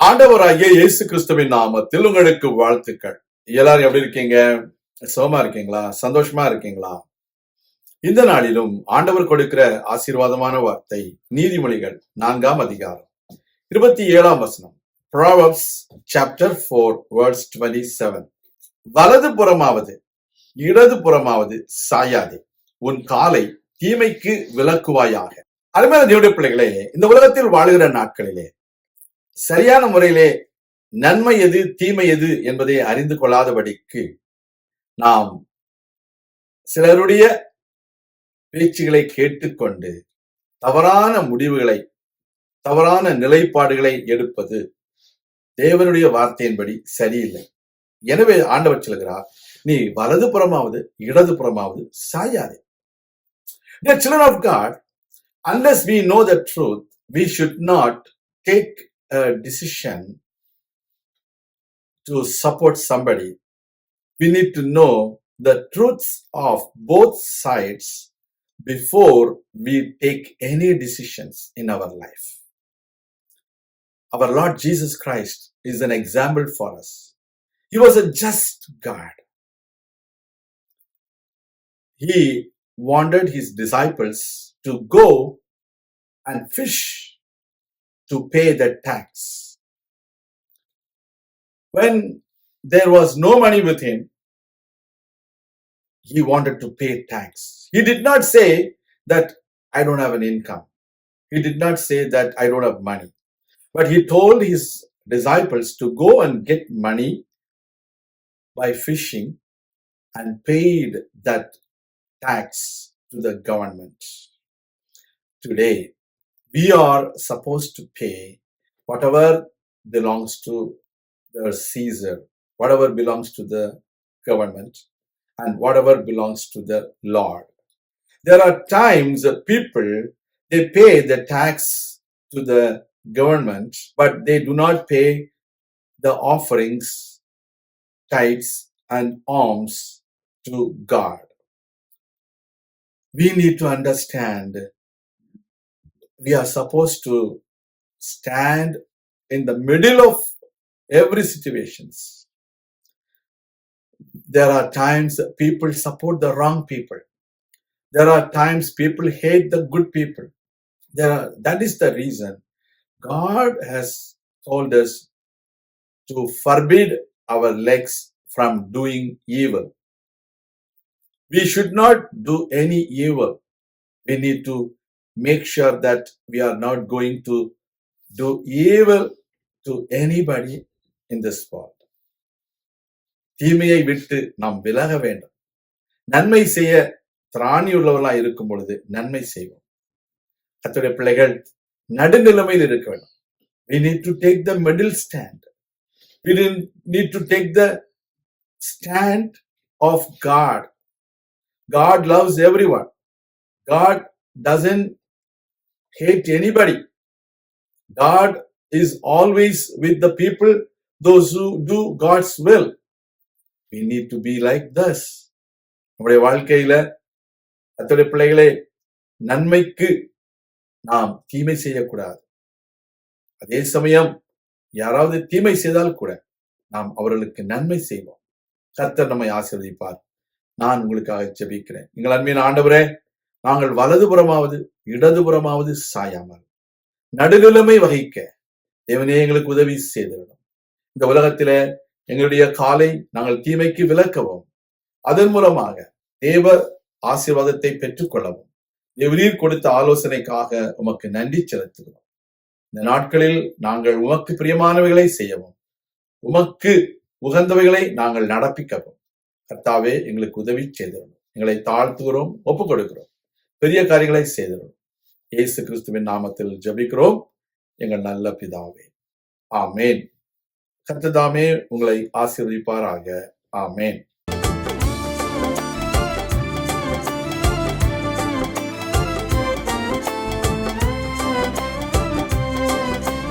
ஆண்டவராகிய இயேசு கிறிஸ்துவின் நாமத்தில் உங்களுக்கு வாழ்த்துக்கள். எல்லாரும் எப்படி இருக்கீங்க? சுகமா இருக்கீங்களா? சந்தோஷமா இருக்கீங்களா? இந்த நாளிலும் ஆண்டவர் கொடுக்கிற ஆசீர்வாதமான வார்த்தை நீதிமொழிகள் 4ஆம் அதிகாரம் 27ஆம் வசனம். Proverbs chapter 4 verse 27. வலது புறமாவது இடது புறமாவது சாயாதே, உன் காலை தீமைக்கு விலக்குவாயாக. அருமையான தேவனுடைய பிள்ளைகளே, இந்த உலகத்தில் வாழுகிற நாட்களிலே சரியான முறையிலே நன்மை எது தீமை எது என்பதை அறிந்து கொள்ளாதபடிக்கு நாம் சிலருடைய பேச்சுகளை கேட்டுக்கொண்டு தவறான முடிவுகளை, தவறான நிலைப்பாடுகளை எடுப்பது தேவனுடைய வார்த்தையின்படி சரியில்லை. எனவே ஆண்டவர் சொல்கிறார், நீ வலது புறமாவது இடது புறமாவது சாயாதே. The children of God, unless we know the truth, we should not take a decision to support somebody. We need to know the truths of both sides before we take any decisions in our life. Our Lord Jesus Christ is an example for us. He was a just God. He wanted his disciples to go and fish to pay the tax. When there was no money with him, he wanted to pay tax. He did not say that I don't have an income. He did not say that I don't have money. But he told his disciples to go and get money by fishing and paid that tax to the government. Today, we are supposed to pay whatever belongs to the Caesar, whatever belongs to the government, and whatever belongs to the Lord. There are times that people, they pay the tax to the government, but they do not pay the offerings, tithes, and alms to God. We need to understand we are supposed to stand in the middle of every situations. There are times that people support the wrong people. There are times people hate the good people. That is the reason God has told us to forbid our legs from doing evil. We should not do any evil. We need to make sure that we are not going to do evil to anybody in this world. தீமையை விட்டு நாம் விலக வேண்டும். நன்மை செய்ய திராணி உள்ளவர்களாக இருக்கும் பொழுது நன்மை செய்வோம். கர்த்தருடைய பிள்ளைகள் நடுநிலைமையில் இருக்க வேண்டும். We need to take the middle stand. We need to take the stand of God. God loves everyone. God doesn't hate anybody. God is always with the people, those who do God's will. We need to be like this. நம்முடைய வாழ்க்கையில கர்த்தருடைய பிள்ளைகளே, நன்மைக்கு நாம் தீமை செய்யக்கூடாது. அதே சமயம் யாராவது தீமை செய்தால் கூட நாம் அவர்களுக்கு நன்மை செய்வோம். கர்த்தர் நம்மை ஆசீர்வதிப்பார். நான் உங்களுக்காக ஜெபிக்கிறேன். எங்கள் அன்பின் ஆண்டவரே, நாங்கள் வலதுபுறமாவது இடதுபுறமாவது சாயாமல் நடுநிலைமை வகிக்க தேவனே எங்களுக்கு உதவி செய்திடணும். இந்த உலகத்தில எங்களுடைய காலை நாங்கள் தீமைக்கு விலக்கவும், அதன் மூலமாக தேவ ஆசீர்வாதத்தை பெற்றுக்கொள்ளவும் தேவரீர் கொடுத்த ஆலோசனைக்காக உமக்கு நன்றி செலுத்துகிறோம். இந்த நாட்களில் நாங்கள் உமக்கு பிரியமானவைகளை செய்யவும், உமக்கு உகந்தவைகளை நாங்கள் நடப்பிக்கவும் கர்த்தாவே எங்களுக்கு உதவி செய்திடணும். எங்களை தாழ்த்துகிறோம், ஒப்புக் கொடுக்கிறோம். பெரிய காரியங்களை செய்திடணும். இயேசு கிறிஸ்துவின் நாமத்தில் ஜெபிக்கிறோம் எங்கள் நல்ல பிதாவே. ஆமேன். கர்த்தர் தாமே உங்களை ஆசீர்வதிப்பாராக. ஆமேன்.